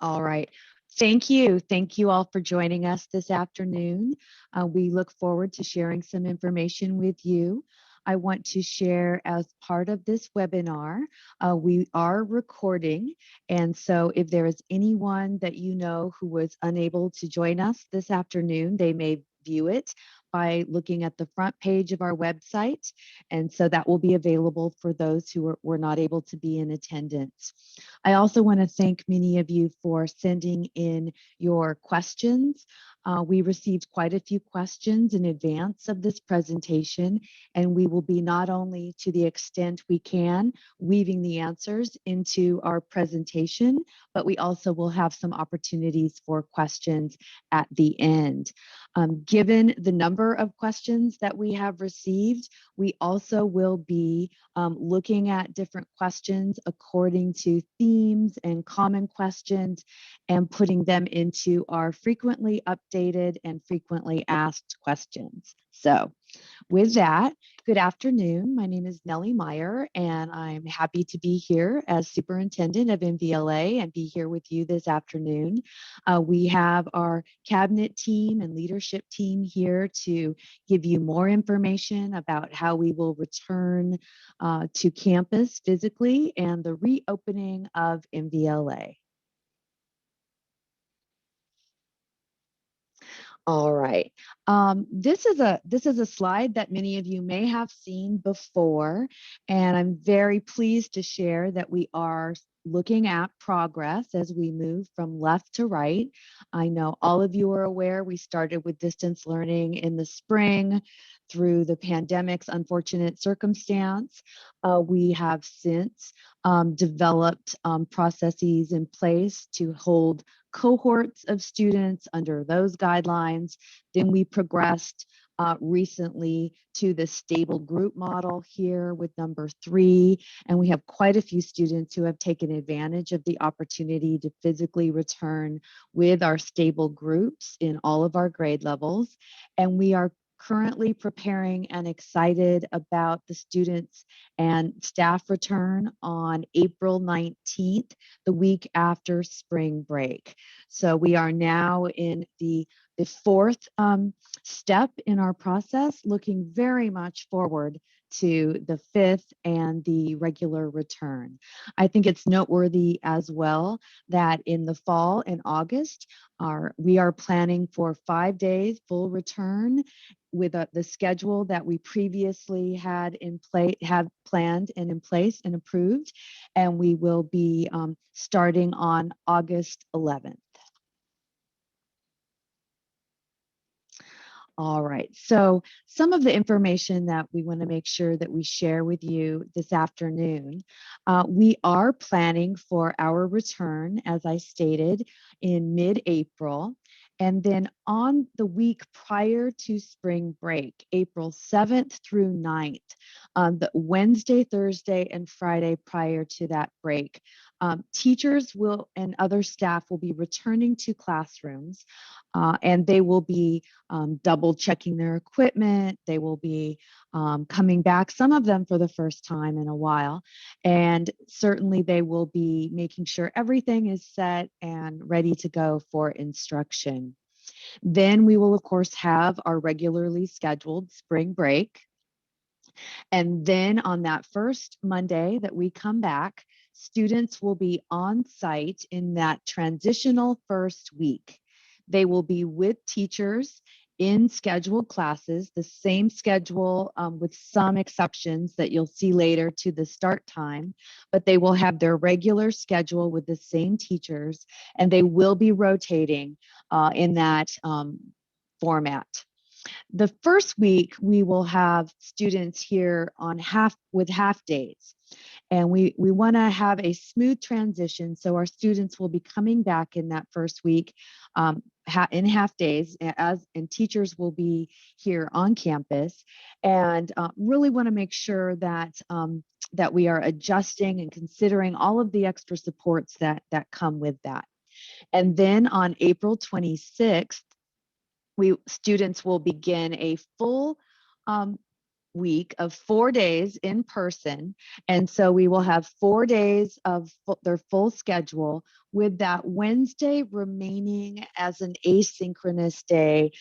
All right. Thank you. Thank you all for joining us this afternoon. We look forward to sharing some information with you. I want to share as part of this webinar, we are recording. And so if there is anyone that you know who was unable to join us this afternoon, they may view it by looking at the front page of our website. And so that will be available for those who were not able to be in attendance. I also want to thank many of you for sending in your questions. We received quite a few questions in advance of this presentation, and we will be not only, to the extent we can, weaving the answers into our presentation, but we also will have some opportunities for questions at the end. Given the number of questions that we have received, we also will be looking at different questions according to themes and common questions and putting them into our frequently updated and frequently asked questions. So with that, good afternoon. My name is Nellie Meyer, and I'm happy to be here as Superintendent of MVLA and be here with you this afternoon. We have our cabinet team and leadership team here to give you more information about how we will return to campus physically and the reopening of MVLA. All right. This is a slide that many of you may have seen before, and I'm very pleased to share that we are looking at progress as we move from left to right. I know all of you are aware we started with distance learning in the spring through the pandemic's unfortunate circumstance. We have since developed processes in place to hold cohorts of students under those guidelines. Then we progressed recently to the stable group model here with number 3. And we have quite a few students who have taken advantage of the opportunity to physically return with our stable groups in all of our grade levels. And we are currently preparing and excited about the students and staff return on April 19th, the week after spring break. So we are now in the fourth step in our process, looking very much forward to the 5th and the regular return. I think it's noteworthy as well that in the fall, in August, we are planning for 5 days full return with the schedule that we previously had planned and in place and approved, and we will be starting on August 11th. All right, so some of the information that we want to make sure that we share with you this afternoon, we are planning for our return, as I stated, in mid-April. And then on the week prior to spring break, April 7th through 9th, the Wednesday, Thursday, and Friday prior to that break, teachers will and other staff will be returning to classrooms, and they will be double checking their equipment. They will be coming back, some of them for the first time in a while. And certainly they will be making sure everything is set and ready to go for instruction. Then we will, of course, have our regularly scheduled spring break. And then on that first Monday that we come back, students will be on site in that transitional first week. They will be with teachers in scheduled classes, the same schedule with some exceptions that you'll see later to the start time, but they will have their regular schedule with the same teachers, and they will be rotating in that format. The first week, we will have students here on half days. And we want to have a smooth transition. So our students will be coming back in that first week in half days, and teachers will be here on campus, and really want to make sure that that we are adjusting and considering all of the extra supports that come with that. And then on April 26th, students will begin a full week of 4 days in person. And so we will have 4 days of their full schedule, with that Wednesday remaining as an asynchronous day,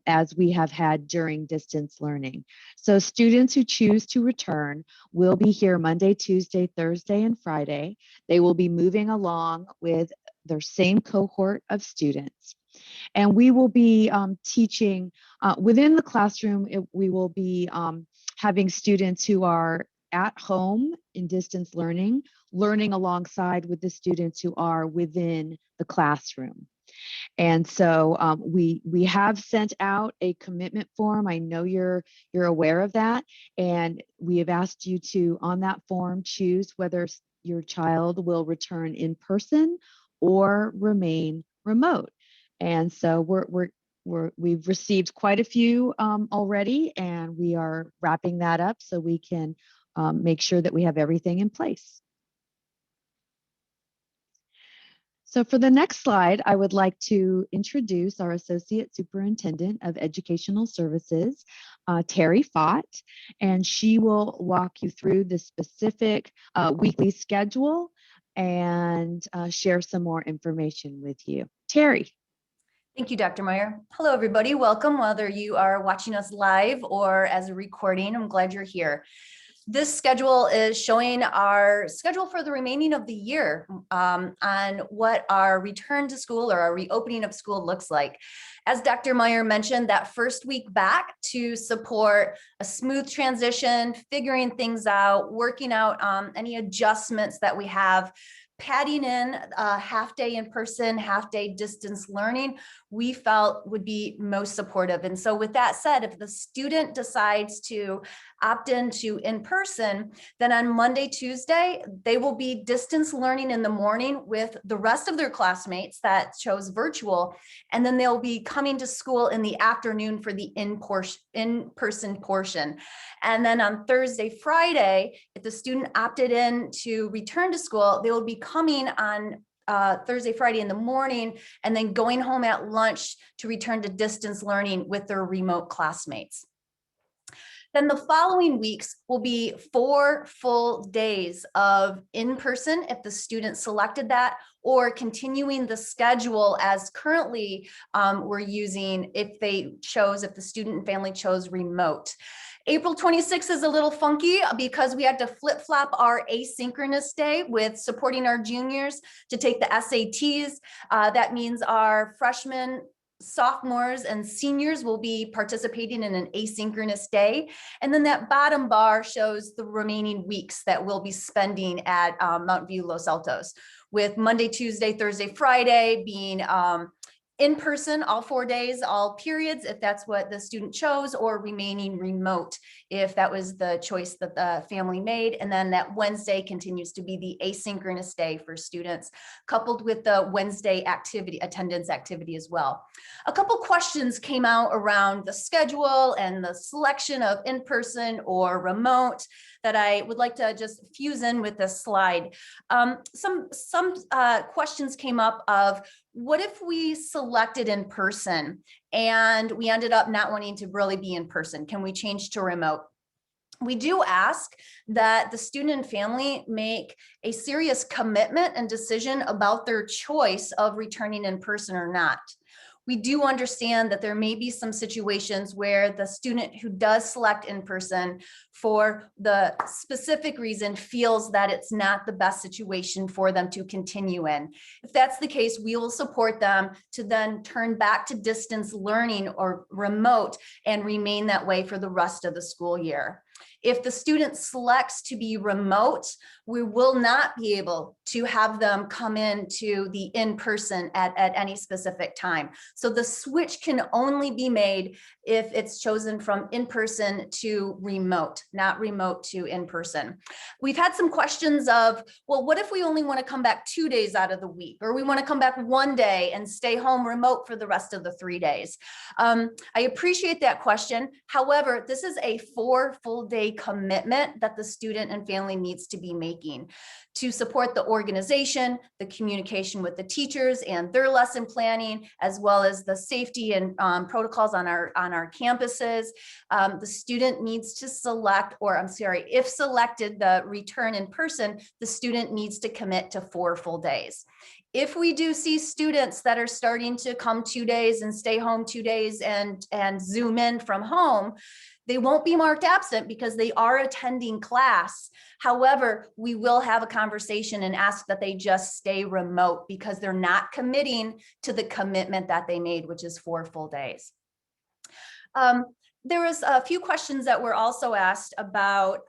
as we have had during distance learning. So students who choose to return will be here Monday, Tuesday, Thursday, and Friday. They will be moving along with their same cohort of students. And we will be teaching within the classroom. We will be having students who are at home in distance learning, learning alongside with the students who are within the classroom. And so we have sent out a commitment form. I know you're aware of that, and we have asked you to, on that form, choose whether your child will return in person or remain remote. And so we've received quite a few already, and we are wrapping that up so we can make sure that we have everything in place. So for the next slide, I would like to introduce our Associate Superintendent of Educational Services, Terry Fott, and she will walk you through the specific weekly schedule and share some more information with you. Terry. Thank you, Dr. Meyer. Hello, everybody. Welcome, whether you are watching us live or as a recording. I'm glad you're here. This schedule is showing our schedule for the remaining of the year on what our return to school or our reopening of school looks like. As Dr. Meyer mentioned, that first week back to support a smooth transition, figuring things out, working out any adjustments that we have, padding in a half day in person, half day distance learning, we felt would be most supportive. And so with that said, if the student decides to opt into in person, then on Monday, Tuesday, they will be distance learning in the morning with the rest of their classmates that chose virtual. And then they'll be coming to school in the afternoon for the in-person portion. And then on Thursday, Friday, if the student opted in to return to school, they will be coming on Thursday, Friday in the morning, and then going home at lunch to return to distance learning with their remote classmates. Then the following weeks will be 4 full days of in-person if the student selected that, or continuing the schedule as currently we're using if the student and family chose remote. April 26th is a little funky because we had to flip-flop our asynchronous day with supporting our juniors to take the SATs. That means our freshmen, sophomores, and seniors will be participating in an asynchronous day. And then that bottom bar shows the remaining weeks that we'll be spending at Mount View Los Altos, with Monday, Tuesday, Thursday, Friday being in person all 4 days, all periods, if that's what the student chose, or remaining remote if that was the choice that the family made. And then that Wednesday continues to be the asynchronous day for students, coupled with the Wednesday attendance activity as well. A couple questions came out around the schedule and the selection of in-person or remote that I would like to just fuse in with this slide. Some questions came up of, what if we selected in person and we ended up not wanting to really be in person? Can we change to remote? We do ask that the student and family make a serious commitment and decision about their choice of returning in person or not. We do understand that there may be some situations where the student who does select in person for the specific reason feels that it's not the best situation for them to continue in. If that's the case, we will support them to then turn back to distance learning or remote and remain that way for the rest of the school year. If the student selects to be remote, we will not be able to have them come in to the in-person at any specific time. So the switch can only be made if it's chosen from in-person to remote, not remote to in-person. We've had some questions of, well, what if we only want to come back 2 days out of the week, or we want to come back 1 day and stay home remote for the rest of the 3 days? I appreciate that question. However, this is a 4 full day a commitment that the student and family needs to be making to support the organization, the communication with the teachers and their lesson planning, as well as the safety and protocols on our campuses. The student needs to select, or I'm sorry, if selected the return in person, the student needs to commit to 4 full days. If we do see students that are starting to come 2 days and stay home 2 days and Zoom in from home, they won't be marked absent because they are attending class. However, we will have a conversation and ask that they just stay remote because they're not committing to the commitment that they made, which is 4 full days. There was a few questions that were also asked about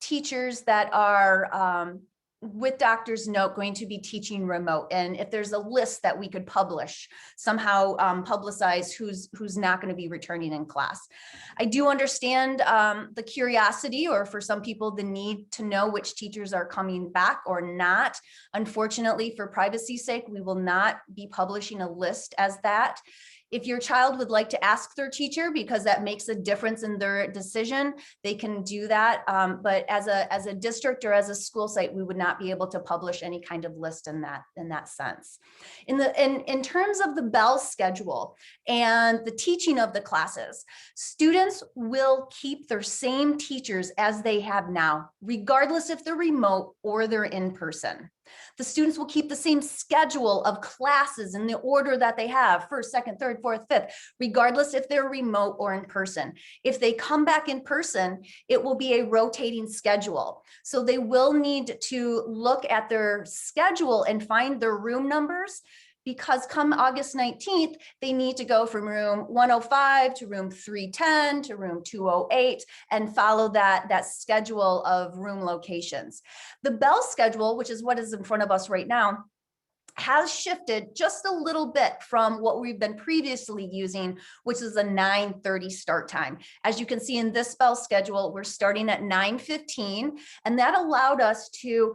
teachers that are with doctor's note going to be teaching remote, and if there's a list that we could publish, somehow publicize who's not going to be returning in class. I do understand the curiosity, or for some people the need to know which teachers are coming back or not. Unfortunately, for privacy's sake, we will not be publishing a list as that. If your child would like to ask their teacher because that makes a difference in their decision, they can do that. But as a district or as a school site, we would not be able to publish any kind of list in that sense. In terms of the bell schedule and the teaching of the classes, students will keep their same teachers as they have now, regardless if they're remote or they're in person. The students will keep the same schedule of classes in the order that they have, first, second, third, fourth, fifth, regardless if they're remote or in person. If they come back in person, it will be a rotating schedule. So they will need to look at their schedule and find their room numbers, because come August 19th, they need to go from room 105 to room 310 to room 208 and follow that schedule of room locations. The bell schedule, which is what is in front of us right now, has shifted just a little bit from what we've been previously using, which is a 9:30 start time. As you can see in this bell schedule, we're starting at 9:15, and that allowed us to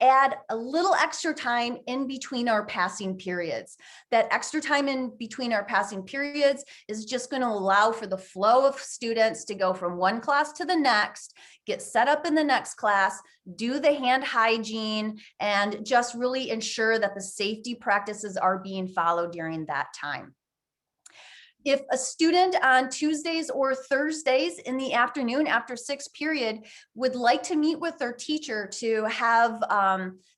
add a little extra time in between our passing periods. That extra time in between our passing periods is just going to allow for the flow of students to go from one class to the next, get set up in the next class, do the hand hygiene, and just really ensure that the safety practices are being followed during that time. If a student on Tuesdays or Thursdays in the afternoon after 6th period would like to meet with their teacher to have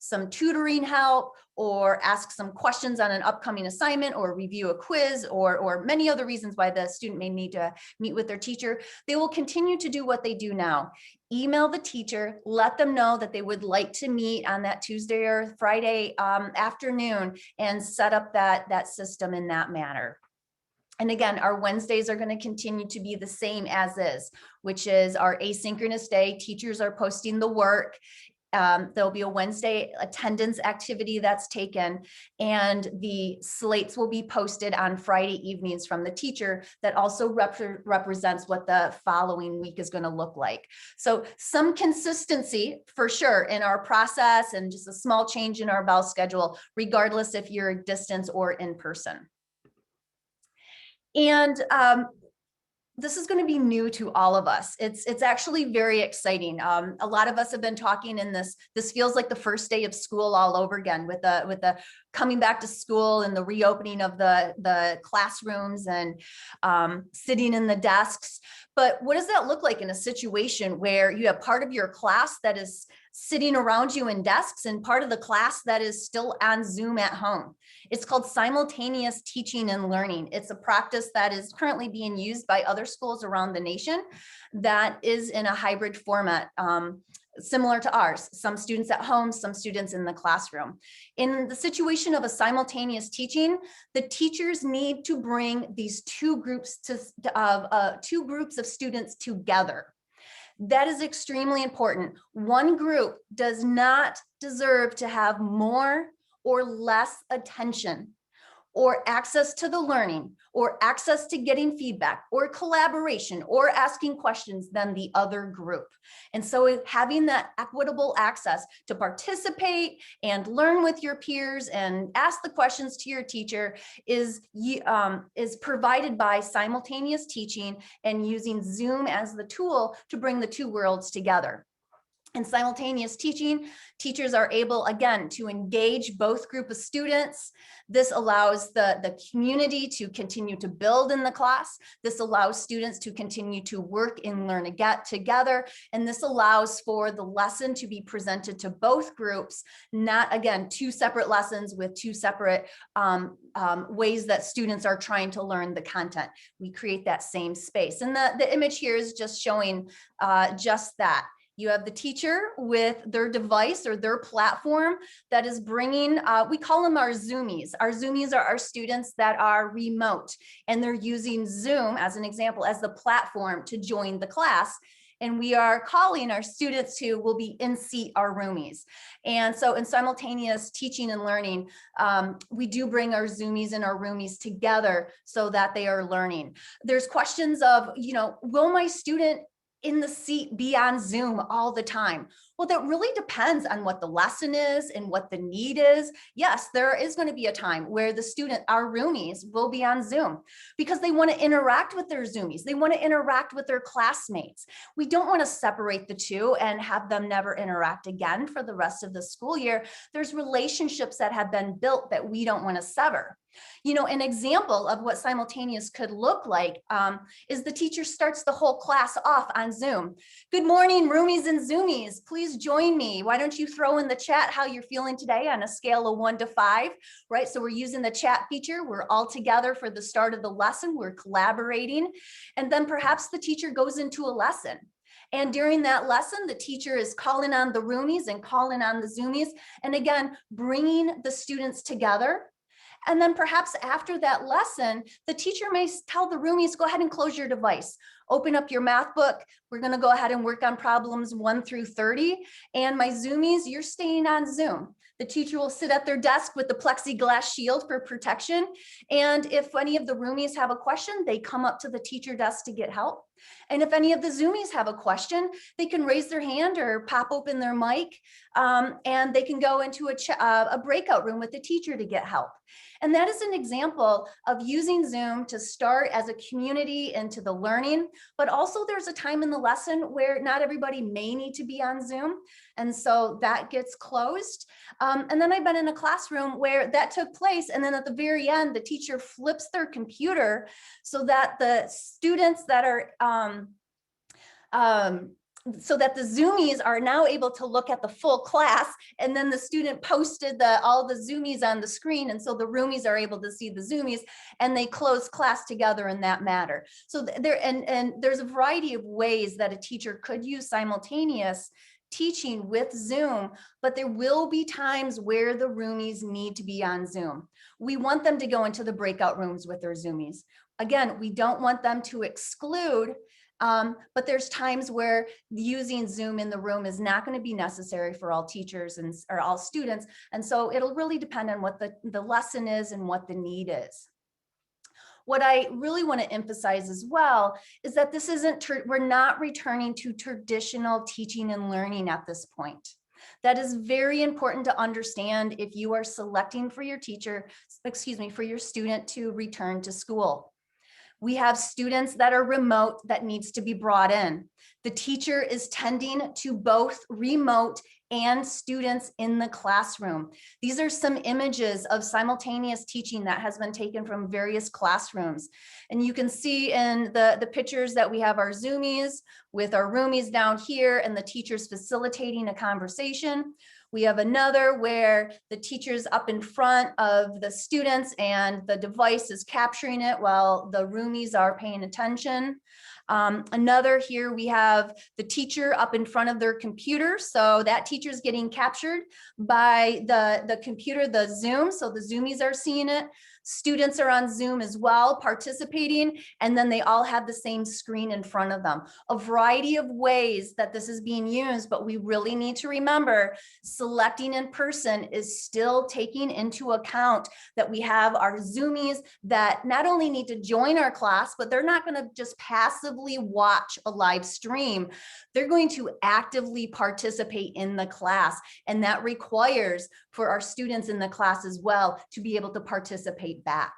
some tutoring help, or ask some questions on an upcoming assignment, or review a quiz, or many other reasons why the student may need to meet with their teacher, they will continue to do what they do now. Email the teacher, let them know that they would like to meet on that Tuesday or Friday afternoon, and set up that system in that manner. And again, our Wednesdays are going to continue to be the same as is, which is our asynchronous day. Teachers are posting the work. There'll be a Wednesday attendance activity that's taken, and the slates will be posted on Friday evenings from the teacher that also represents what the following week is going to look like. So some consistency for sure in our process, and just a small change in our bell schedule, regardless if you're distance or in person. And this is going to be new to all of us. It's actually very exciting. A lot of us have been talking in this feels like the first day of school all over again, with the coming back to school and the reopening of the classrooms and sitting in the desks. But what does that look like in a situation where you have part of your class that is sitting around you in desks and part of the class that is still on Zoom at home? It's called simultaneous teaching and learning. It's a practice that is currently being used by other schools around the nation that is in a hybrid format, similar to ours. Some students at home, some students in the classroom. In the situation of a simultaneous teaching, the teachers need to bring these two groups of students together. That is extremely important. One group does not deserve to have more or less attention. or access to the learning, or access to getting feedback, or collaboration, or asking questions than the other group. And so having that equitable access to participate and learn with your peers and ask the questions to your teacher is provided by simultaneous teaching and using Zoom as the tool to bring the two worlds together. In simultaneous teaching, teachers are able, again, to engage both group of students. This allows the community to continue to build in the class. This allows students to continue to work and learn together. And this allows for the lesson to be presented to both groups, not, again, two separate lessons with two separate ways that students are trying to learn the content. We create that same space. And the image here is just showing just that. You have the teacher with their device or their platform that is bringing, we call them our Zoomies. Our Zoomies are our students that are remote, and they're using Zoom as an example, as the platform to join the class. And we are calling our students who will be in seat our roomies. And so in simultaneous teaching and learning, we do bring our Zoomies and our roomies together so that they are learning. There's questions of, will my student in the seat be on Zoom all the time? Well, that really depends on what the lesson is and what the need is. Yes, there is going to be a time where the student, our roomies, will be on Zoom because they want to interact with their Zoomies. They want to interact with their classmates. We don't want to separate the two and have them never interact again for the rest of the school year. There's relationships that have been built that we don't want to sever. An example of what simultaneous could look like is the teacher starts the whole class off on Zoom. Good morning, roomies and Zoomies. Please join me. Why don't you throw in the chat how you're feeling today on a scale of 1 to 5, right? So we're using the chat feature. We're all together for the start of the lesson. We're collaborating. And then perhaps the teacher goes into a lesson. And during that lesson, the teacher is calling on the roomies and calling on the Zoomies. And again, bringing the students together. And then perhaps after that lesson, the teacher may tell the roomies, go ahead and close your device. Open up your math book. We're going to go ahead and work on problems 1 through 30. And my Zoomies, you're staying on Zoom. The teacher will sit at their desk with the plexiglass shield for protection. And if any of the roomies have a question, they come up to the teacher desk to get help. And if any of the Zoomies have a question, they can raise their hand or pop open their mic, and they can go into a breakout room with the teacher to get help. And that is an example of using Zoom to start as a community into the learning, but also there's a time in the lesson where not everybody may need to be on Zoom. And so that gets closed. And then I've been in a classroom where that took place. And then at the very end, the teacher flips their computer so that the students that are so that the Zoomies are now able to look at the full class, and then the student posted all the Zoomies on the screen, and so the roomies are able to see the Zoomies, and they close class together in that matter. So there's a variety of ways that a teacher could use simultaneous teaching with Zoom, but there will be times where the roomies need to be on Zoom. We want them to go into the breakout rooms with their Zoomies. Again, we don't want them to exclude, but there's times where using Zoom in the room is not going to be necessary for all teachers or all students. And so it'll really depend on what the lesson is and what the need is. What I really want to emphasize as well is that this we're not returning to traditional teaching and learning at this point. That is very important to understand if you are selecting for your for your student to return to school. We have students that are remote that needs to be brought in. The teacher is tending to both remote and students in the classroom. These are some images of simultaneous teaching that has been taken from various classrooms. And you can see in the pictures that we have our Zoomies with our roomies down here and the teachers facilitating a conversation. We have another where the teacher's up in front of the students and the device is capturing it while the roomies are paying attention. Another here, we have the teacher up in front of their computer. So that teacher is getting captured by the computer, the Zoom. So the Zoomies are seeing it. Students are on Zoom as well, participating, and then they all have the same screen in front of them. A variety of ways that this is being used, but we really need to remember selecting in person is still taking into account that we have our Zoomies that not only need to join our class, but they're not going to just passively watch a live stream. They're going to actively participate in the class, and that requires for our students in the class as well to be able to participate back.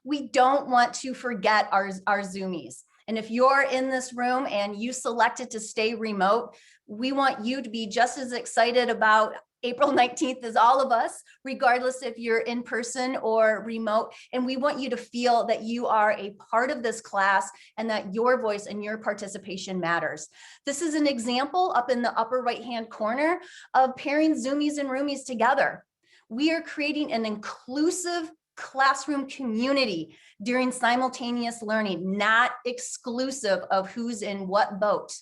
We don't want to forget our Zoomies. And if you're in this room and you selected to stay remote, we want you to be just as excited about April 19th as all of us, regardless if you're in person or remote. And we want you to feel that you are a part of this class and that your voice and your participation matters. This is an example up in the upper right-hand corner of pairing Zoomies and Roomies together. We are creating an inclusive classroom community during simultaneous learning, not exclusive of who's in what boat.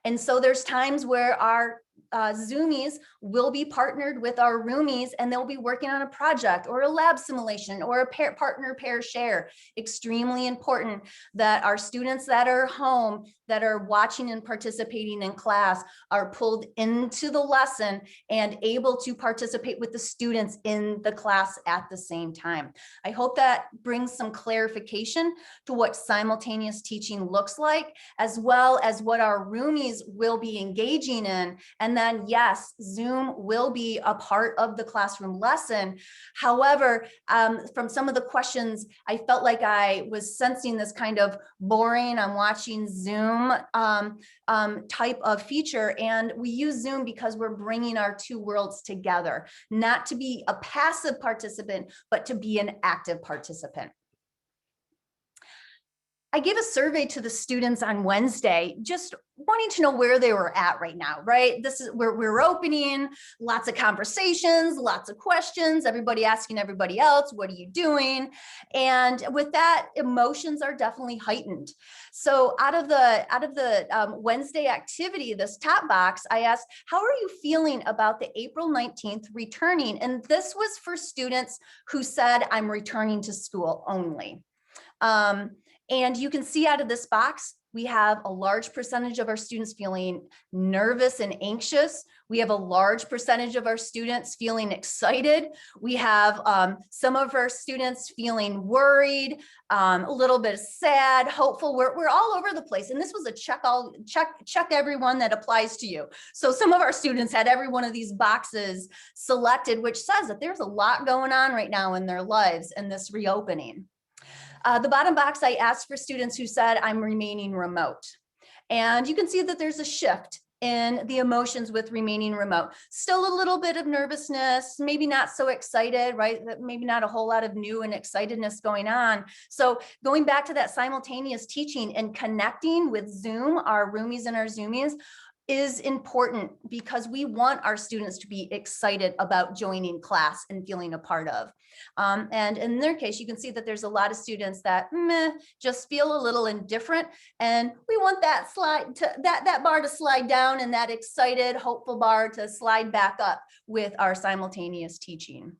And so there's times where our Zoomies will be partnered with our Roomies, and they'll be working on a project or a lab simulation or a partner pair share. Extremely important that our students that are home, that are watching and participating in class, are pulled into the lesson and able to participate with the students in the class at the same time. I hope that brings some clarification to what simultaneous teaching looks like, as well as what our Roomies will be engaging in. And then yes, Zoom will be a part of the classroom lesson. However, from some of the questions, I felt like I was sensing this kind of boring, I'm watching Zoom type of feature. And we use Zoom because we're bringing our two worlds together, not to be a passive participant, but to be an active participant. I gave a survey to the students on Wednesday, just wanting to know where they were at right now, right? This is where we're opening, lots of conversations, lots of questions, everybody asking everybody else, what are you doing? And with that, emotions are definitely heightened. So out of the Wednesday activity, this top box, I asked, how are you feeling about the April 19th returning? And this was for students who said, I'm returning to school only. And you can see out of this box, we have a large percentage of our students feeling nervous and anxious. We have a large percentage of our students feeling excited. We have some of our students feeling worried, a little bit sad, hopeful. We're all over the place. And this was a check everyone that applies to you. So some of our students had every one of these boxes selected, which says that there's a lot going on right now in their lives in this reopening. The bottom box, I asked for students who said, I'm remaining remote. And you can see that there's a shift in the emotions with remaining remote. Still a little bit of nervousness, maybe not so excited, right? Maybe not a whole lot of new and excitedness going on. So going back to that simultaneous teaching and connecting with Zoom, our Roomies and our Zoomies, is important because we want our students to be excited about joining class and feeling a part of. And in their case, you can see that there's a lot of students that just feel a little indifferent, and we want that that bar to slide down and that excited, hopeful bar to slide back up with our simultaneous teaching.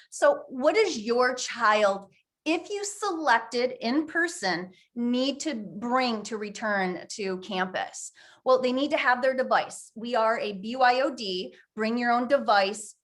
So what does your child, if you selected in person, need to bring to return to campus? Well, they need to have their device. We are a BYOD, bring your own device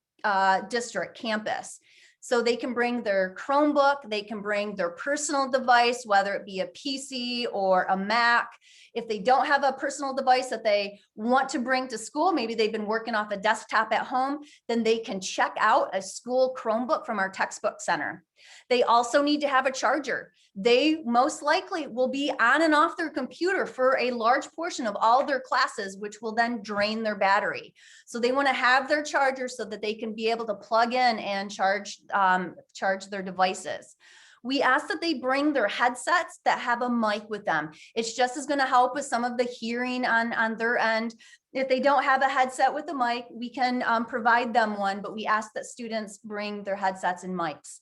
district campus. So they can bring their Chromebook, they can bring their personal device, whether it be a PC or a Mac. If they don't have a personal device that they want to bring to school, maybe they've been working off a desktop at home, then they can check out a school Chromebook from our textbook center. They also need to have a charger. They most likely will be on and off their computer for a large portion of all their classes, which will then drain their battery. So they want to have their charger so that they can be able to plug in and charge their devices. We ask that they bring their headsets that have a mic with them. It's just as going to help with some of the hearing on their end. If they don't have a headset with a mic, we can provide them one, but we ask that students bring their headsets and mics.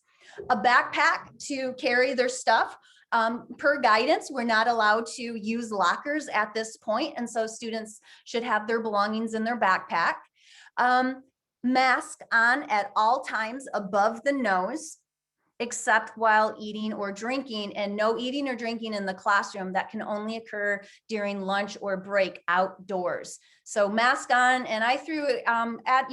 A backpack to carry their stuff. Per guidance, we're not allowed to use lockers at this point, and so students should have their belongings in their backpack. Mask on at all times above the nose, except while eating or drinking, and no eating or drinking in the classroom. That can only occur during lunch or break outdoors. So mask on, and I threw add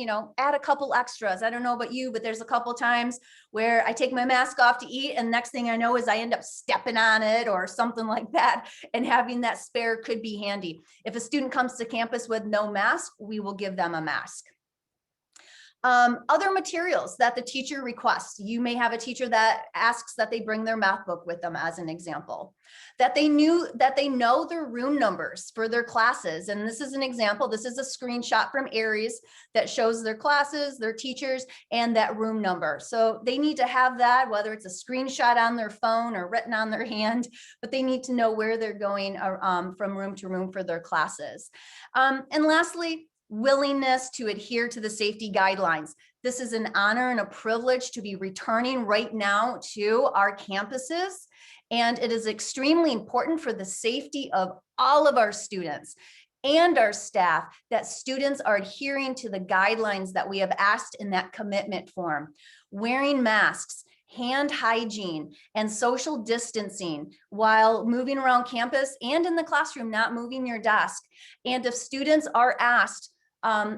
a couple extras. I don't know about you, but there's a couple times where I take my mask off to eat, and next thing I know is I end up stepping on it or something like that, and having that spare could be handy. If a student comes to campus with no mask, we will give them a mask. Other materials that the teacher requests. You may have a teacher that asks that they bring their math book with them, as an example, that they know their room numbers for their classes. And this is an example. This is a screenshot from Aries that shows their classes, their teachers, and that room number. So they need to have that, whether it's a screenshot on their phone or written on their hand, but they need to know where they're going from room to room for their classes. And lastly, willingness to adhere to the safety guidelines. This is an honor and a privilege to be returning right now to our campuses. And it is extremely important for the safety of all of our students and our staff that students are adhering to the guidelines that we have asked in that commitment form. Wearing masks, hand hygiene, and social distancing while moving around campus and in the classroom, not moving your desk. And if students are asked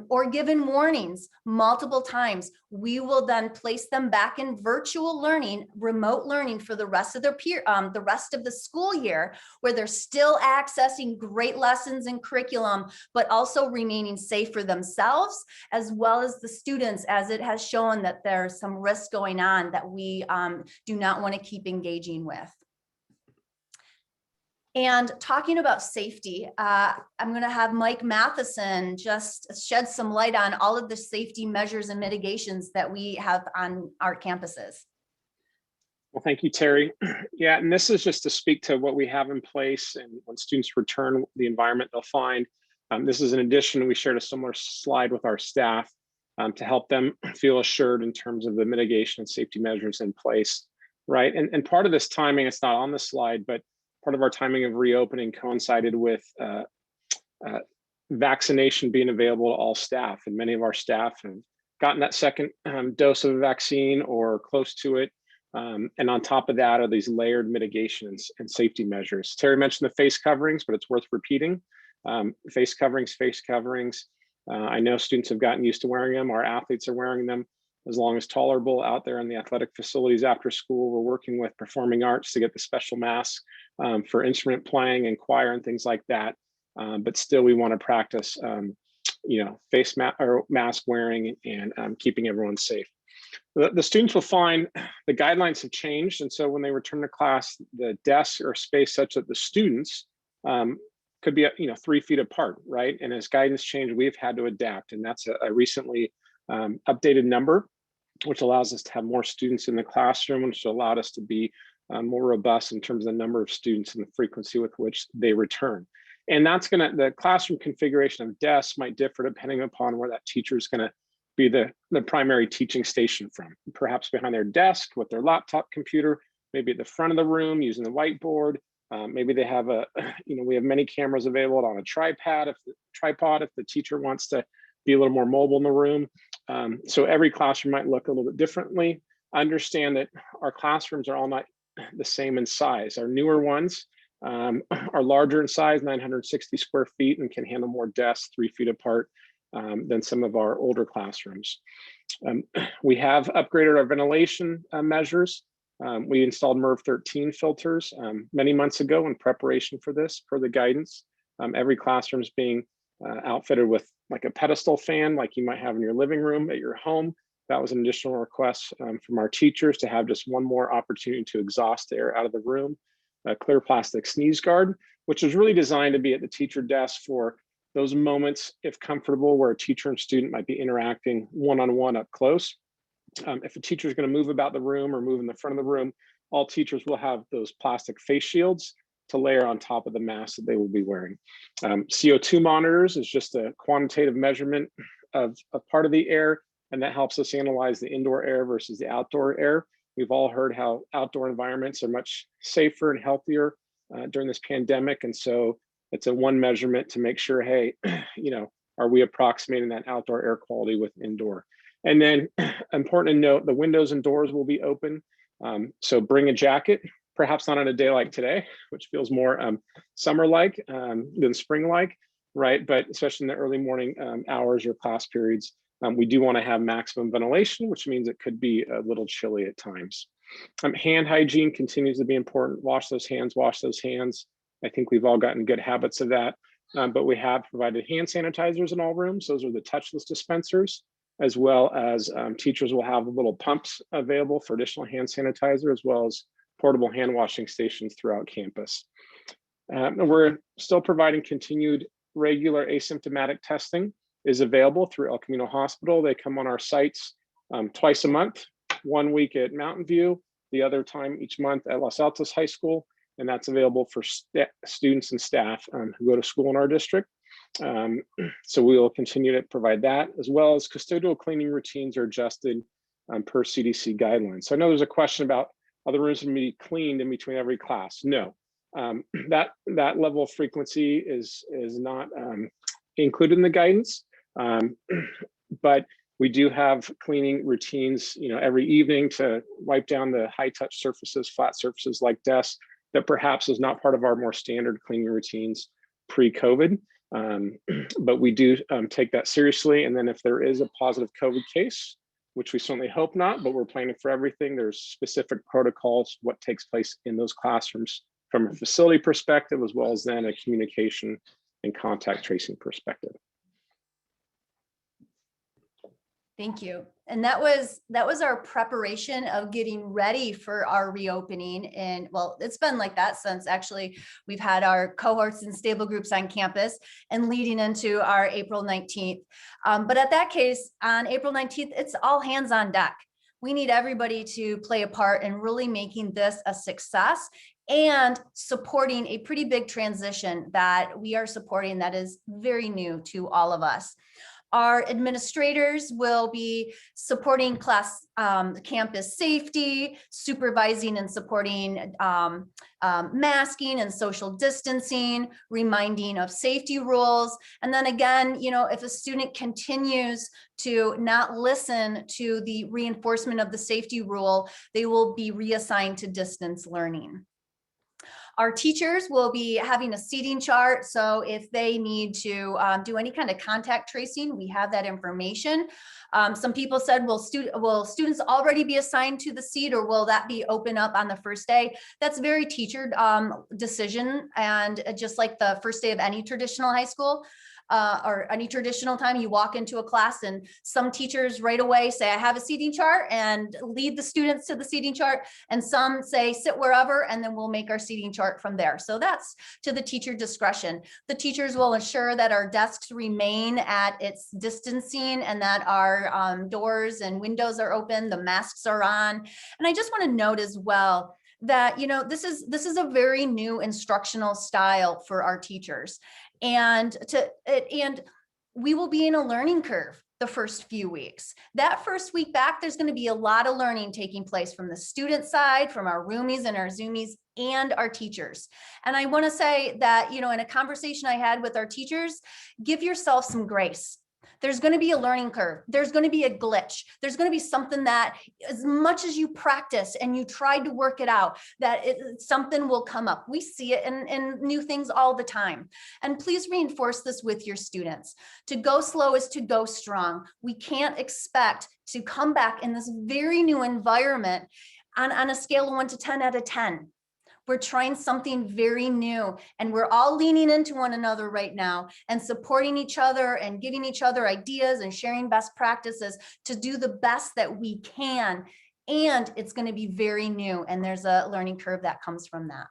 or given warnings multiple times, we will then place them back in virtual learning, remote learning for the rest of the rest of the school year, where they're still accessing great lessons and curriculum, but also remaining safe for themselves as well as the students, as it has shown that there's some risk going on that we do not want to keep engaging with. And talking about safety, I'm going to have Mike Matheson just shed some light on all of the safety measures and mitigations that we have on our campuses. Well, thank you, Terry. Yeah, and this is just to speak to what we have in place, and when students return, the environment they'll find. This is an addition. We shared a similar slide with our staff to help them feel assured in terms of the mitigation and safety measures in place, right? And part of this timing, it's not on the slide, but part of our timing of reopening coincided with vaccination being available to all staff. And many of our staff have gotten that second dose of a vaccine or close to it. And on top of that are these layered mitigations and safety measures. Terry mentioned the face coverings, but it's worth repeating. Face coverings. I know students have gotten used to wearing them. Our athletes are wearing them as long as tolerable out there in the athletic facilities after school. We're working with performing arts to get the special masks for instrument playing and choir and things like that. But still, we want to practice, face mask wearing and keeping everyone safe. The students will find the guidelines have changed, and so when they return to class, the desks are spaced such that the students could be 3 feet apart, right? And as guidance changed, we've had to adapt, and that's a recently updated number, which allows us to have more students in the classroom, which allowed us to be more robust in terms of the number of students and the frequency with which they return. And that's the classroom configuration of desks might differ depending upon where that teacher is gonna be the primary teaching station from. Perhaps behind their desk with their laptop computer, maybe at the front of the room using the whiteboard. Maybe they have we have many cameras available on a tripod if the teacher wants to be a little more mobile in the room. So every classroom might look a little bit differently. Understand that our classrooms are all not the same in size. Our newer ones are larger in size, 960 square feet, and can handle more desks 3 feet apart than some of our older classrooms. We have upgraded our ventilation measures. We installed MERV 13 filters many months ago in preparation for this, per the guidance. Every classroom is being outfitted with like a pedestal fan, like you might have in your living room at your home. That was an additional request from our teachers to have just one more opportunity to exhaust air out of the room. A clear plastic sneeze guard, which is really designed to be at the teacher desk for those moments, if comfortable, where a teacher and student might be interacting one-on-one up close. If a teacher is going to move about the room or move in the front of the room, all teachers will have those plastic face shields to layer on top of the mask that they will be wearing. CO2 monitors is just a quantitative measurement of a part of the air, and that helps us analyze the indoor air versus the outdoor air. We've all heard how outdoor environments are much safer and healthier during this pandemic. And so it's a one measurement to make sure, hey, are we approximating that outdoor air quality with indoor? And then important to note, the windows and doors will be open. So bring a jacket, perhaps not on a day like today, which feels more summer-like than spring-like, right? But especially in the early morning hours or class periods, we do want to have maximum ventilation, which means it could be a little chilly at times. Hand hygiene continues to be important. Wash those hands, wash those hands. I think we've all gotten good habits of that, but we have provided hand sanitizers in all rooms. Those are the touchless dispensers, as well as teachers will have little pumps available for additional hand sanitizer, as well as portable hand washing stations throughout campus. And we're still providing continued regular asymptomatic testing is available through El Camino Hospital. They come on our sites twice a month, 1 week at Mountain View, the other time each month at Los Altos High School. And that's available for students and staff who go to school in our district. So we will continue to provide that, as well as custodial cleaning routines are adjusted per CDC guidelines. So I know there's a question about are the rooms going to be cleaned in between every class? No, that level of frequency is not included in the guidance. But we do have cleaning routines, every evening to wipe down the high touch surfaces, flat surfaces like desks that perhaps is not part of our more standard cleaning routines pre-COVID. But we do take that seriously. And then if there is a positive COVID case, which we certainly hope not, but we're planning for everything, there's specific protocols, what takes place in those classrooms from a facility perspective, as well as then a communication and contact tracing perspective. Thank you. And that was our preparation of getting ready for our reopening. And well, it's been like that since actually we've had our cohorts and stable groups on campus and leading into our April 19th. But at that case, on April 19th, it's all hands on deck. We need everybody to play a part in really making this a success and supporting a pretty big transition that we are supporting that is very new to all of us. Our administrators will be supporting class campus safety, supervising and supporting masking and social distancing, reminding of safety rules. And then again, if a student continues to not listen to the reinforcement of the safety rule, they will be reassigned to distance learning. Our teachers will be having a seating chart. So if they need to do any kind of contact tracing, we have that information. Some people said, will students already be assigned to the seat, or will that be open up on the first day? That's very teacher decision. And just like the first day of any traditional high school, or any traditional time, you walk into a class and some teachers right away say, I have a seating chart, and lead the students to the seating chart. And some say sit wherever, and then we'll make our seating chart from there. So that's to the teacher discretion. The teachers will ensure that our desks remain at its distancing and that our doors and windows are open, the masks are on. And I just want to note as well that, this is a very new instructional style for our teachers. And we will be in a learning curve the first few weeks. That first week back, there's going to be a lot of learning taking place from the student side, from our roomies and our Zoomies, and our teachers. And I want to say that, in a conversation I had with our teachers, give yourself some grace. There's going to be a learning curve. There's going to be a glitch. There's going to be something that, as much as you practice and you tried to work it out, that something will come up. We see it in new things all the time. And please reinforce this with your students. To go slow is to go strong. We can't expect to come back in this very new environment on a scale of 1 to 10 out of 10. We're trying something very new, and we're all leaning into one another right now and supporting each other and giving each other ideas and sharing best practices to do the best that we can. And it's going to be very new, and there's a learning curve that comes from that.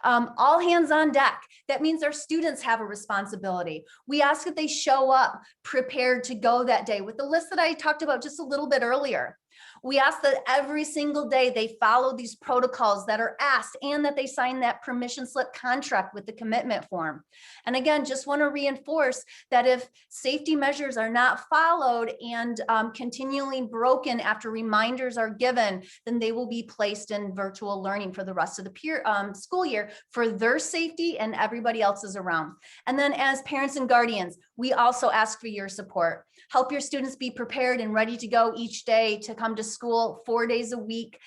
All hands on deck. That means our students have a responsibility. We ask that they show up prepared to go that day with the list that I talked about just a little bit earlier. We ask that every single day they follow these protocols that are asked and that they sign that permission slip contract with the commitment form. And again, just want to reinforce that if safety measures are not followed and continually broken after reminders are given, then they will be placed in virtual learning for the rest of the school year for their safety and everybody else's around. And then as parents and guardians, we also ask for your support. Help your students be prepared and ready to go each day to come to school 4 days a week.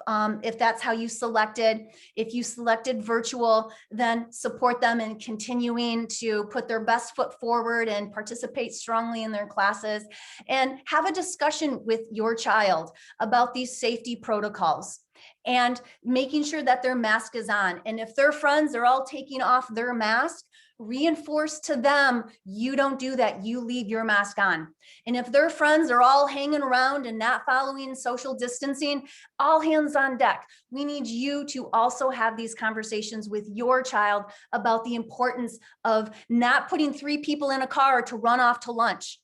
If that's how you selected. If you selected virtual, then support them in continuing to put their best foot forward and participate strongly in their classes, and have a discussion with your child about these safety protocols and making sure that their mask is on. And if their friends are all taking off their mask, reinforce to them, you don't do that, you leave your mask on. And if their friends are all hanging around and not following social distancing, all hands on deck. We need you to also have these conversations with your child about the importance of not putting 3 people in a car to run off to lunch.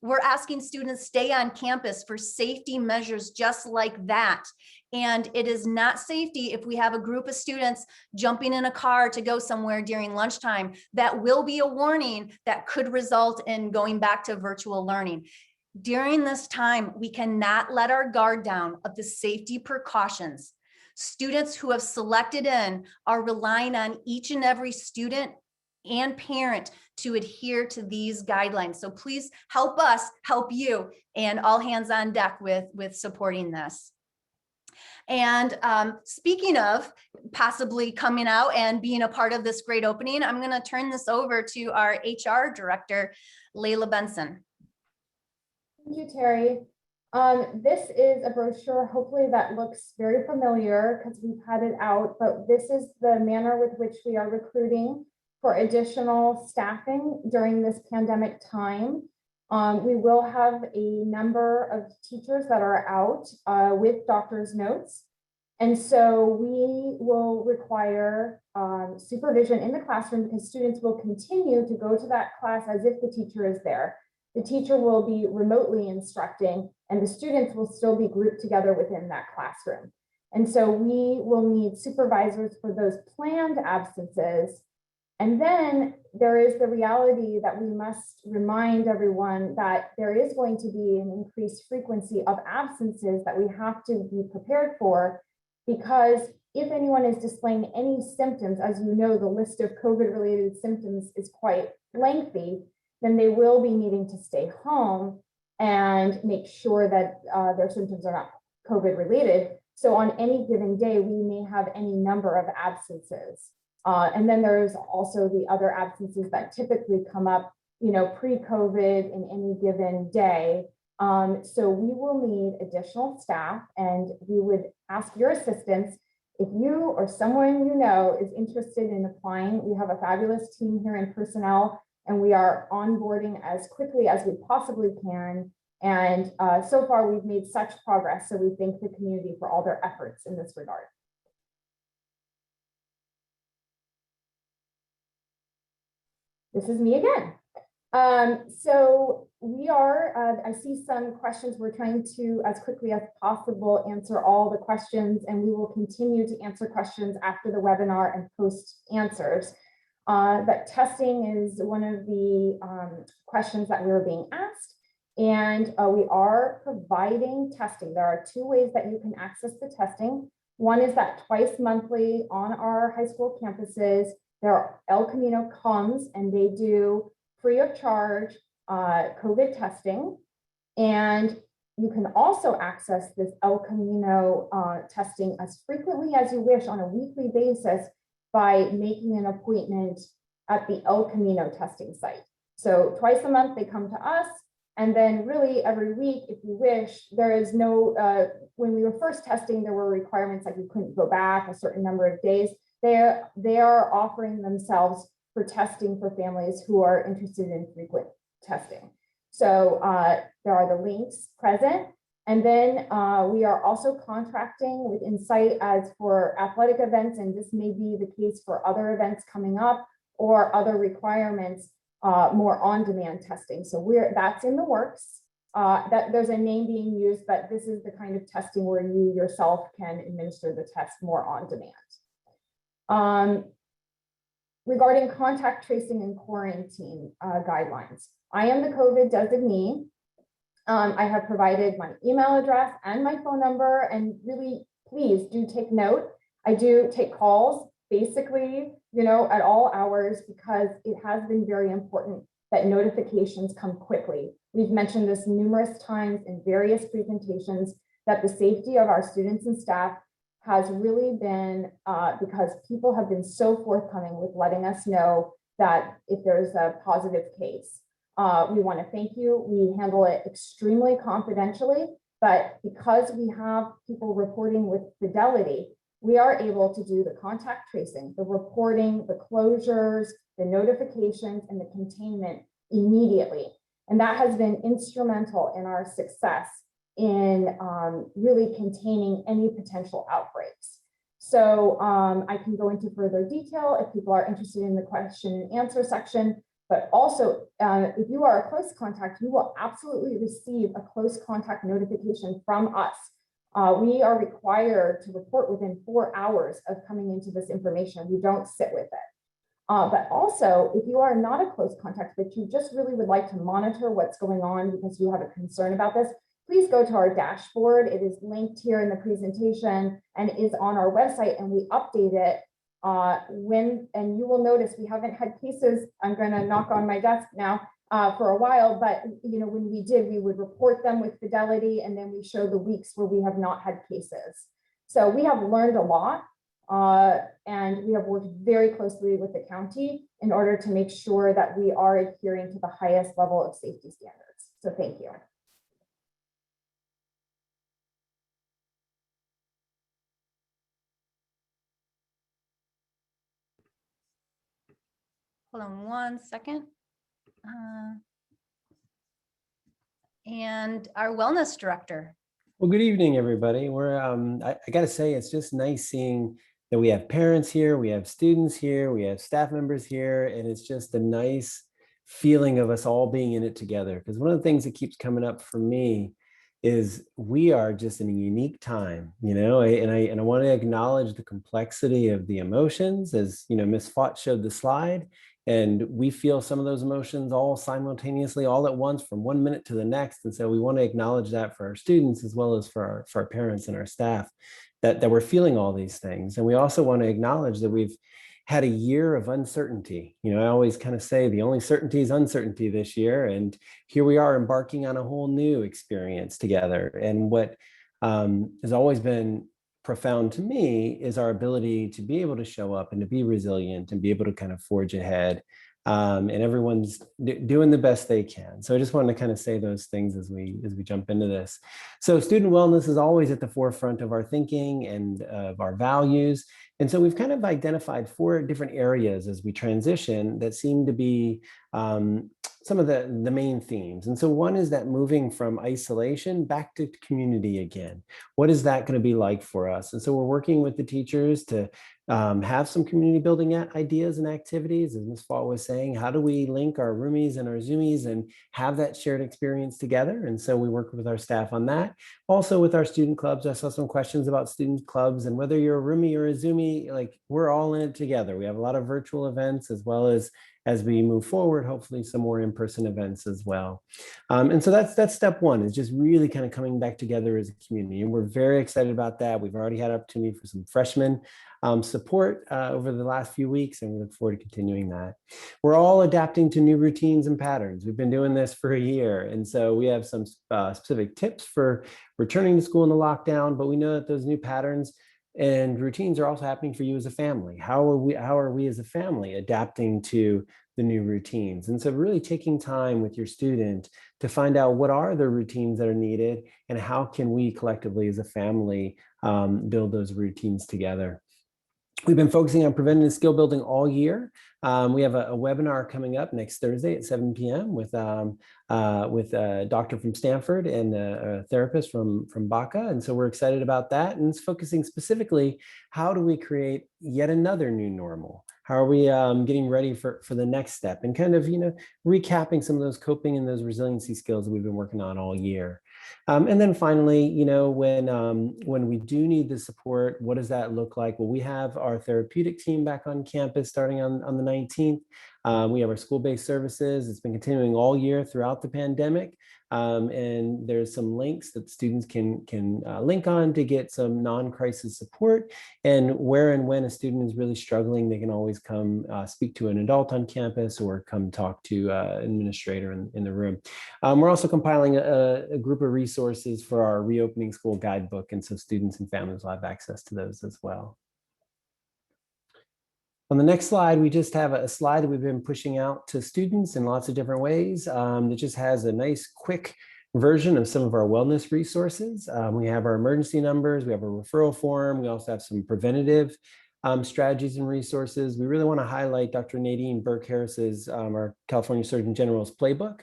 We're asking students stay on campus for safety measures just like that. And it is not safety if we have a group of students jumping in a car to go somewhere during lunchtime. That will be a warning that could result in going back to virtual learning. During this time, we cannot let our guard down of the safety precautions. Students who have selected in are relying on each and every student and parent to adhere to these guidelines. So please help us help you, and all hands on deck with supporting this. And speaking of possibly coming out and being a part of this great opening, I'm going to turn this over to our HR director, Layla Benson. Thank you, Terry. This is a brochure, hopefully that looks very familiar because we've had it out, but this is the manner with which we are recruiting for additional staffing during this pandemic time. We will have a number of teachers that are out with doctor's notes. And so we will require supervision in the classroom because students will continue to go to that class as if the teacher is there. The teacher will be remotely instructing and the students will still be grouped together within that classroom. And so we will need supervisors for those planned absences. And then there is the reality that we must remind everyone that there is going to be an increased frequency of absences that we have to be prepared for, because if anyone is displaying any symptoms, as you know, the list of COVID-related symptoms is quite lengthy, then they will be needing to stay home and make sure that their symptoms are not COVID-related. So on any given day, we may have any number of absences. And then there's also the other absences that typically come up, pre-COVID in any given day. So we will need additional staff, and we would ask your assistance. If you or someone you know is interested in applying, we have a fabulous team here in personnel, and we are onboarding as quickly as we possibly can. And so far we've made such progress. So we thank the community for all their efforts in this regard. This is me again. So we are, I see some questions. We're trying to, as quickly as possible, answer all the questions, and we will continue to answer questions after the webinar and post answers. That testing is one of the questions that we were being asked, and we are providing testing. There are 2 ways that you can access the testing. One is that twice monthly on our high school campuses, there are El Camino comes and they do free of charge COVID testing. And you can also access this El Camino testing as frequently as you wish on a weekly basis by making an appointment at the El Camino testing site. So twice a month they come to us, and then really every week, if you wish. There is no, when we were first testing, there were requirements like you couldn't go back a certain number of days. They are offering themselves for testing for families who are interested in frequent testing. So there are the links present. And then we are also contracting with Insight as for athletic events, and this may be the case for other events coming up or other requirements, more on-demand testing. So that's in the works. that there's a name being used, but this is the kind of testing where you yourself can administer the test more on demand. Regarding contact tracing and quarantine guidelines, I am the COVID designee. I have provided my email address and my phone number, and really, please do take note. I do take calls basically, at all hours, because it has been very important that notifications come quickly. We've mentioned this numerous times in various presentations that the safety of our students and staff has really been because people have been so forthcoming with letting us know that if there's a positive case. We want to thank you. We handle it extremely confidentially, but because we have people reporting with fidelity, we are able to do the contact tracing, the reporting, the closures, the notifications, and the containment immediately. And that has been instrumental in our success in really containing any potential outbreaks. So I can go into further detail if people are interested in the question and answer section, but also if you are a close contact, you will absolutely receive a close contact notification from us. We are required to report within 4 hours of coming into this information. We don't sit with it. But also, if you are not a close contact, but you just really would like to monitor what's going on because you have a concern about this, please go to our dashboard. It is linked here in the presentation and is on our website, and we update it and you will notice we haven't had cases. I'm going to knock on my desk now for a while, but when we did, we would report them with fidelity, and then we show the weeks where we have not had cases. So we have learned a lot, and we have worked very closely with the county in order to make sure that we are adhering to the highest level of safety standards. So thank you. Hold on one second. And our wellness director. Well, good evening, everybody. We're I got to say, it's just nice seeing that we have parents here, we have students here, we have staff members here, and it's just a nice feeling of us all being in it together. Because one of the things that keeps coming up for me is we are just in a unique time, and I want to acknowledge the complexity of the emotions, as Ms. Fott showed the slide. And we feel some of those emotions all simultaneously, all at once, from 1 minute to the next. And so we want to acknowledge that for our students, as well as for our parents and our staff, that we're feeling all these things. And we also want to acknowledge that we've had a year of uncertainty. I always kind of say the only certainty is uncertainty this year. And here we are embarking on a whole new experience together. And what has always been profound to me is our ability to be able to show up and to be resilient and be able to kind of forge ahead. And everyone's doing the best they can. So I just wanted to kind of say those things as we jump into this. So student wellness is always at the forefront of our thinking and of our values. And so we've kind of identified 4 different areas as we transition that seem to be some of the main themes. And so one is that moving from isolation back to community again. What is that going to be like for us? And so we're working with the teachers to have some community building ideas and activities. As Ms. Fall was saying, how do we link our roomies and our Zoomies and have that shared experience together? And so we work with our staff on that. Also with our student clubs, I saw some questions about student clubs, and whether you're a roomie or a Zoomie, like, we're all in it together. We have a lot of virtual events, as we move forward, hopefully some more in-person events as well. And so that's step one, is just really kind of coming back together as a community. And we're very excited about that. We've already had opportunity for some freshmen support over the last few weeks, and we look forward to continuing that. We're all adapting to new routines and patterns. We've been doing this for a year. And so we have some specific tips for returning to school in the lockdown, but we know that those new patterns and routines are also happening for you as a family. How are we as a family adapting to the new routines? And so really taking time with your student to find out what are the routines that are needed, and how can we collectively as a family build those routines together. We've been focusing on preventative skill building all year. We have a webinar coming up next Thursday at 7 p.m. with a doctor from Stanford and a therapist from Baca. And so we're excited about that. And it's focusing specifically, how do we create yet another new normal? How are we getting ready for the next step? And kind of, recapping some of those coping and those resiliency skills that we've been working on all year. And then finally, when we do need the support, what does that look like? Well, we have our therapeutic team back on campus starting on the 19th. We have our school-based services. It's been continuing all year throughout the pandemic. And there's some links that students can link on to get some non-crisis support. And where and when a student is really struggling, they can always come speak to an adult on campus or come talk to an administrator in the room. We're also compiling a group of resources for our reopening school guidebook, and so students and families will have access to those as well. On the next slide, we just have a slide that we've been pushing out to students in lots of different ways. That just has a nice quick version of some of our wellness resources. We have our emergency numbers, we have a referral form, we also have some preventative strategies and resources. We really want to highlight Dr. Nadine Burke-Harris's, our California Surgeon General's playbook.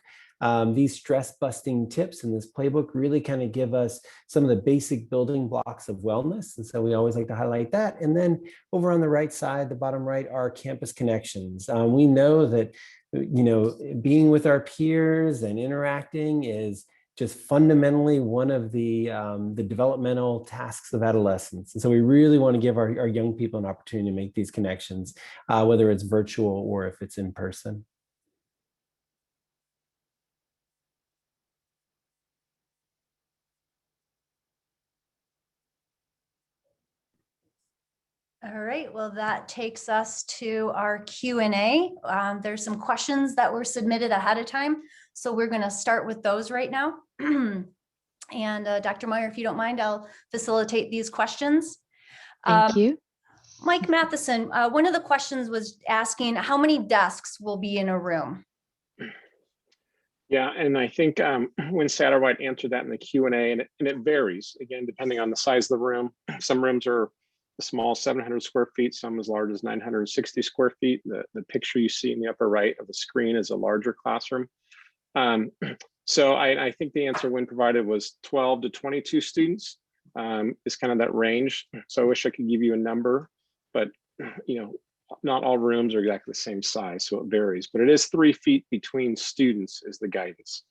These stress busting tips in this playbook really kind of give us some of the basic building blocks of wellness. And so we always like to highlight that. And then over on the right side, the bottom right, are campus connections. We know that, being with our peers and interacting is just fundamentally one of the developmental tasks of adolescence. And so we really want to give our young people an opportunity to make these connections, whether it's virtual or if it's in person. All right, well, that takes us to our Q&A. There's some questions that were submitted ahead of time, so we're going to start with those right now. And Dr. Meyer, if you don't mind, I'll facilitate these questions. Thank you. Mike Matheson, one of the questions was asking how many desks will be in a room? Yeah, and I think when Satterwhite answered that in the Q&A, and it varies, again, depending on the size of the room. Some rooms are small, 700 square feet, some as large as 960 square feet. The picture you see in the upper right of the screen is a larger classroom. So I think the answer when provided was 12 to 22 students is kind of that range. So I wish I could give you a number, but not all rooms are exactly the same size, so it varies. But it is 3 feet between students is the guidance.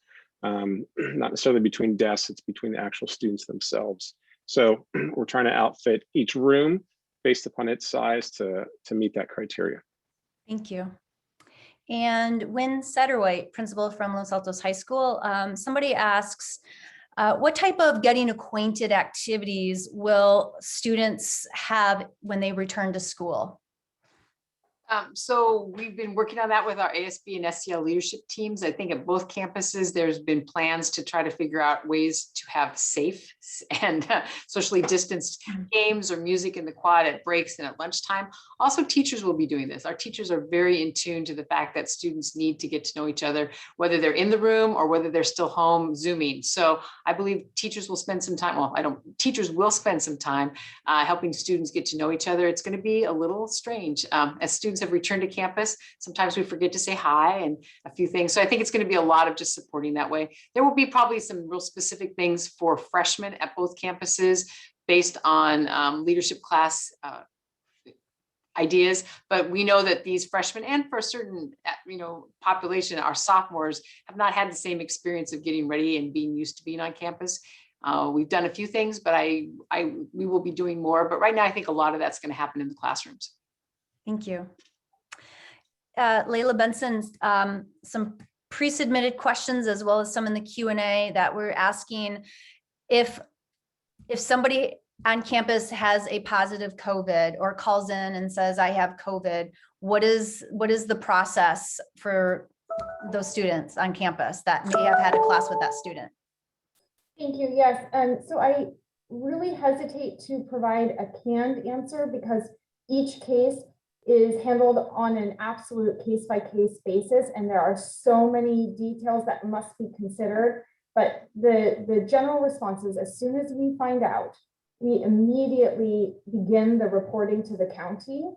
Not necessarily between desks, it's between the actual students themselves. So we're trying to outfit each room based upon its size to meet that criteria. Thank you. And Wynn Satterwhite, principal from Los Altos High School, somebody asks, what type of getting acquainted activities will students have when they return to school? So we've been working on that with our ASB and STL leadership teams. I think at both campuses, there's been plans to try to figure out ways to have safe and socially distanced games or music in the quad at breaks and at lunchtime. Also, teachers will be doing this. Our teachers are very in tune to the fact that students need to get to know each other, whether they're in the room or whether they're still home Zooming. So I believe teachers will spend some time, teachers will spend some time helping students get to know each other. It's going to be a little strange as students have returned to campus. Sometimes we forget to say hi and a few things. So I think it's going to be a lot of just supporting that way. There will be probably some real specific things for freshmen at both campuses based on leadership class ideas, but we know that these freshmen and for a certain population, our sophomores have not had the same experience of getting ready and being used to being on campus. We've done a few things, but we will be doing more. But right now, I think a lot of that's going to happen in the classrooms. Thank you. Layla Benson, some pre-submitted questions as well as some in the Q&A that we're asking if somebody on campus has a positive COVID or calls in and says, I have COVID, what is the process for those students on campus that may have had a class with that student? Thank you. Yes. So I really hesitate to provide a canned answer because each case is handled on an absolute case-by-case basis, and there are so many details that must be considered. But the general response is, as soon as we find out, we immediately begin the reporting to the county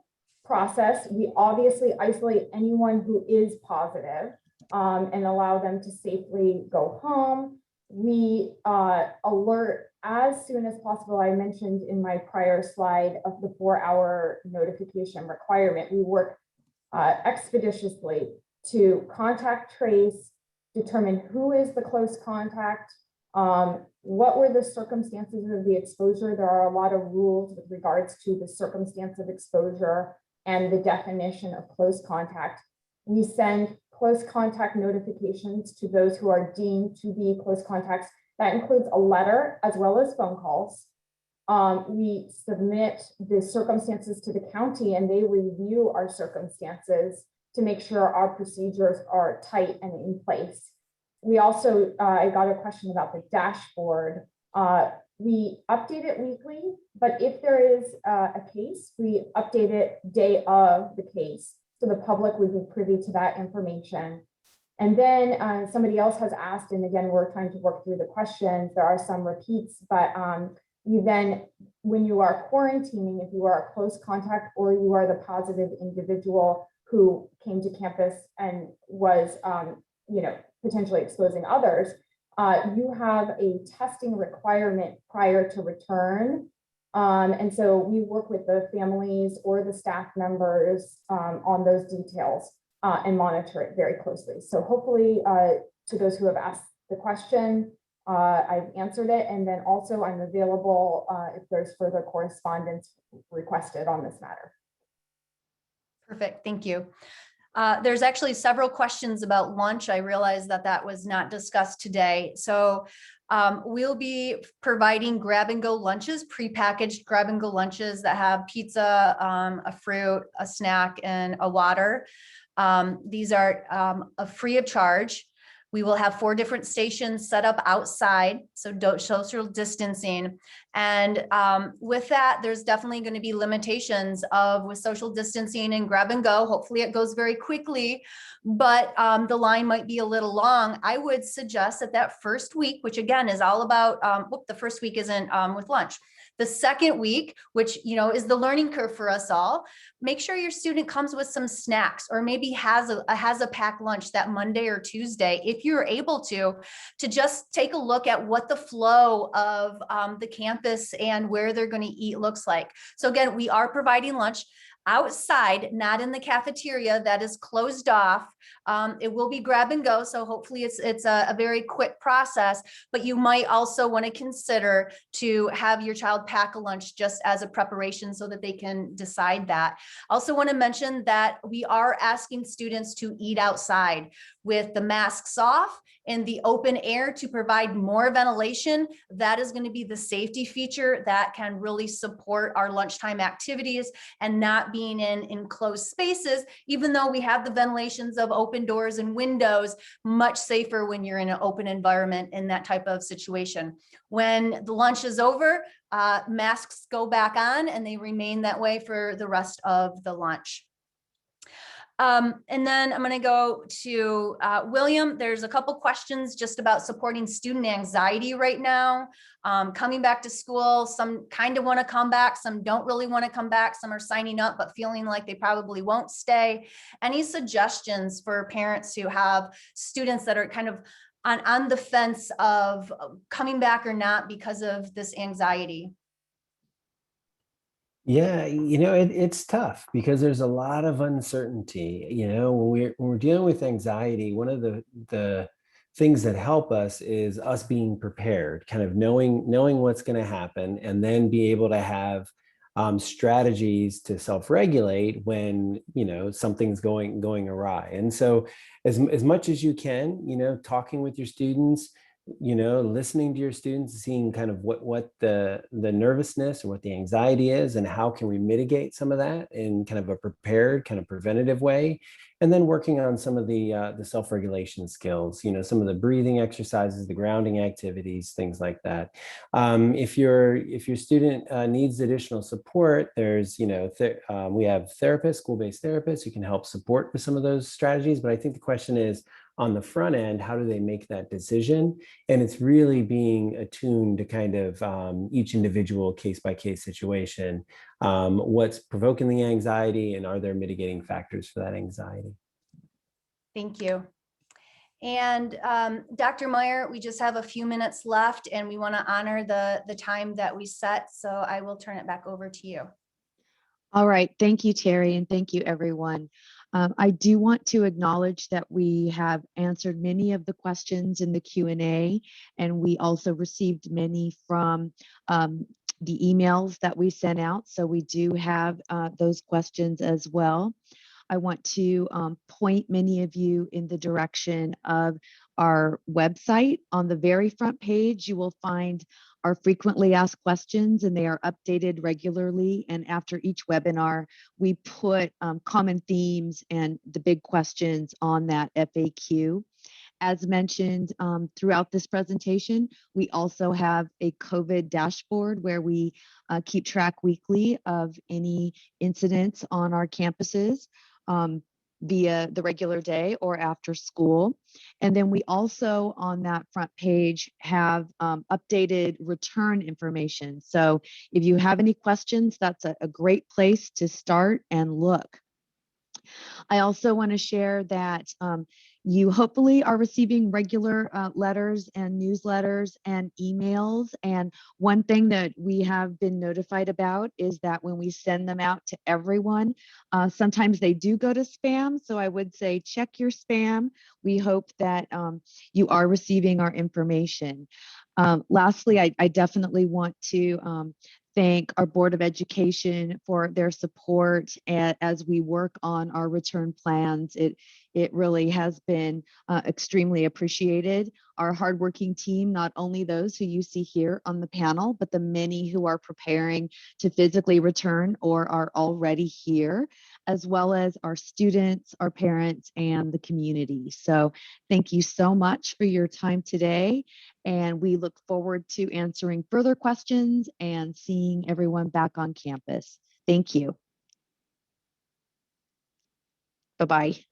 process. We obviously isolate anyone who is positive and allow them to safely go home. we alert as soon as possible. I mentioned in my prior slide of the 4-hour notification requirement. We work expeditiously to contact trace, determine who is the close contact, what were the circumstances of the exposure. There are a lot of rules with regards to the circumstance of exposure and the definition of close contact. We send close contact notifications to those who are deemed to be close contacts. That includes a letter as well as phone calls. We submit the circumstances to the county and they review our circumstances to make sure our procedures are tight and in place. We also, I got a question about the dashboard. We update it weekly, but if there is a case, we update it day of the case. So the public would be privy to that information. And then somebody else has asked, and again, we're trying to work through the questions. There are some repeats, but you then, when you are quarantining, if you are a close contact or you are the positive individual who came to campus and was, potentially exposing others, you have a testing requirement prior to return. And so we work with the families or the staff members on those details and monitor it very closely. So hopefully to those who have asked the question, I've answered it. And then also I'm available if there's further correspondence requested on this matter. Perfect, thank you. There's actually several questions about lunch. I realized that that was not discussed today. So we'll be providing grab and go lunches, prepackaged grab and go lunches that have pizza, a fruit, a snack, and a water. These are free of charge. We will have 4 different stations set up outside, so social distancing. And with that, there's definitely going to be limitations with social distancing and grab and go. Hopefully it goes very quickly, but the line might be a little long. I would suggest that first week, which again is all about, the first week isn't with lunch. The second week, which is the learning curve for us all, make sure your student comes with some snacks or maybe has a packed lunch that Monday or Tuesday, if you're able to just take a look at what the flow of the campus and where they're going to eat looks like. So again, we are providing lunch outside, not in the cafeteria that is closed off. It will be grab and go. So hopefully it's a very quick process, but you might also want to consider to have your child pack a lunch just as a preparation so that they can decide that. Also want to mention that we are asking students to eat outside with the masks off in the open air to provide more ventilation. That is going to be the safety feature that can really support our lunchtime activities and not being in enclosed spaces, even though we have the ventilations of open doors and windows, much safer when you're in an open environment in that type of situation. When the lunch is over, masks go back on and they remain that way for the rest of the lunch. And then I'm going to go to William. There's a couple questions just about supporting student anxiety right now. Coming back to school, some kind of want to come back, some don't really want to come back, some are signing up but feeling like they probably won't stay. Any suggestions for parents who have students that are kind of on the fence of coming back or not because of this anxiety? Yeah, it's tough because there's a lot of uncertainty. When we're dealing with anxiety, one of the things that help us is us being prepared, kind of knowing what's going to happen, and then be able to have strategies to self-regulate when something's going awry. And so, as much as you can, talking with your students, listening to your students, seeing kind of what the nervousness or what the anxiety is and how can we mitigate some of that in kind of a prepared, kind of preventative way. And then working on some of the self-regulation skills, some of the breathing exercises, the grounding activities, things like that. If your student needs additional support, there's, we have therapists, school-based therapists who can help support with some of those strategies. But I think the question is, on the front end, how do they make that decision? And it's really being attuned to kind of each individual case-by-case situation. What's provoking the anxiety, and are there mitigating factors for that anxiety? Thank you. And Dr. Meyer, we just have a few minutes left and we want to honor the time that we set. So I will turn it back over to you. All right. Thank you, Terry, and thank you, everyone. I do want to acknowledge that we have answered many of the questions in the Q&A, and we also received many from the emails that we sent out. So we do have those questions as well. I want to point many of you in the direction of our website. On the very front page, you will find our frequently asked questions, and they are updated regularly. And after each webinar, we put common themes and the big questions on that FAQ. As mentioned throughout this presentation, we also have a COVID dashboard where we keep track weekly of any incidents on our campuses via the regular day or after school. And then we also on that front page have updated return information. So if you have any questions, that's a great place to start and look. I also want to share that you hopefully are receiving regular letters and newsletters and emails. And one thing that we have been notified about is that when we send them out to everyone, sometimes they do go to spam. So I would say check your spam. We hope that you are receiving our information. Lastly, I definitely want to thank our Board of Education for their support as we work on our return plans. It really has been extremely appreciated. Our hardworking team, not only those who you see here on the panel, but the many who are preparing to physically return or are already here, as well as our students, our parents, and the community. So thank you so much for your time today. And we look forward to answering further questions and seeing everyone back on campus. Thank you. Bye-bye.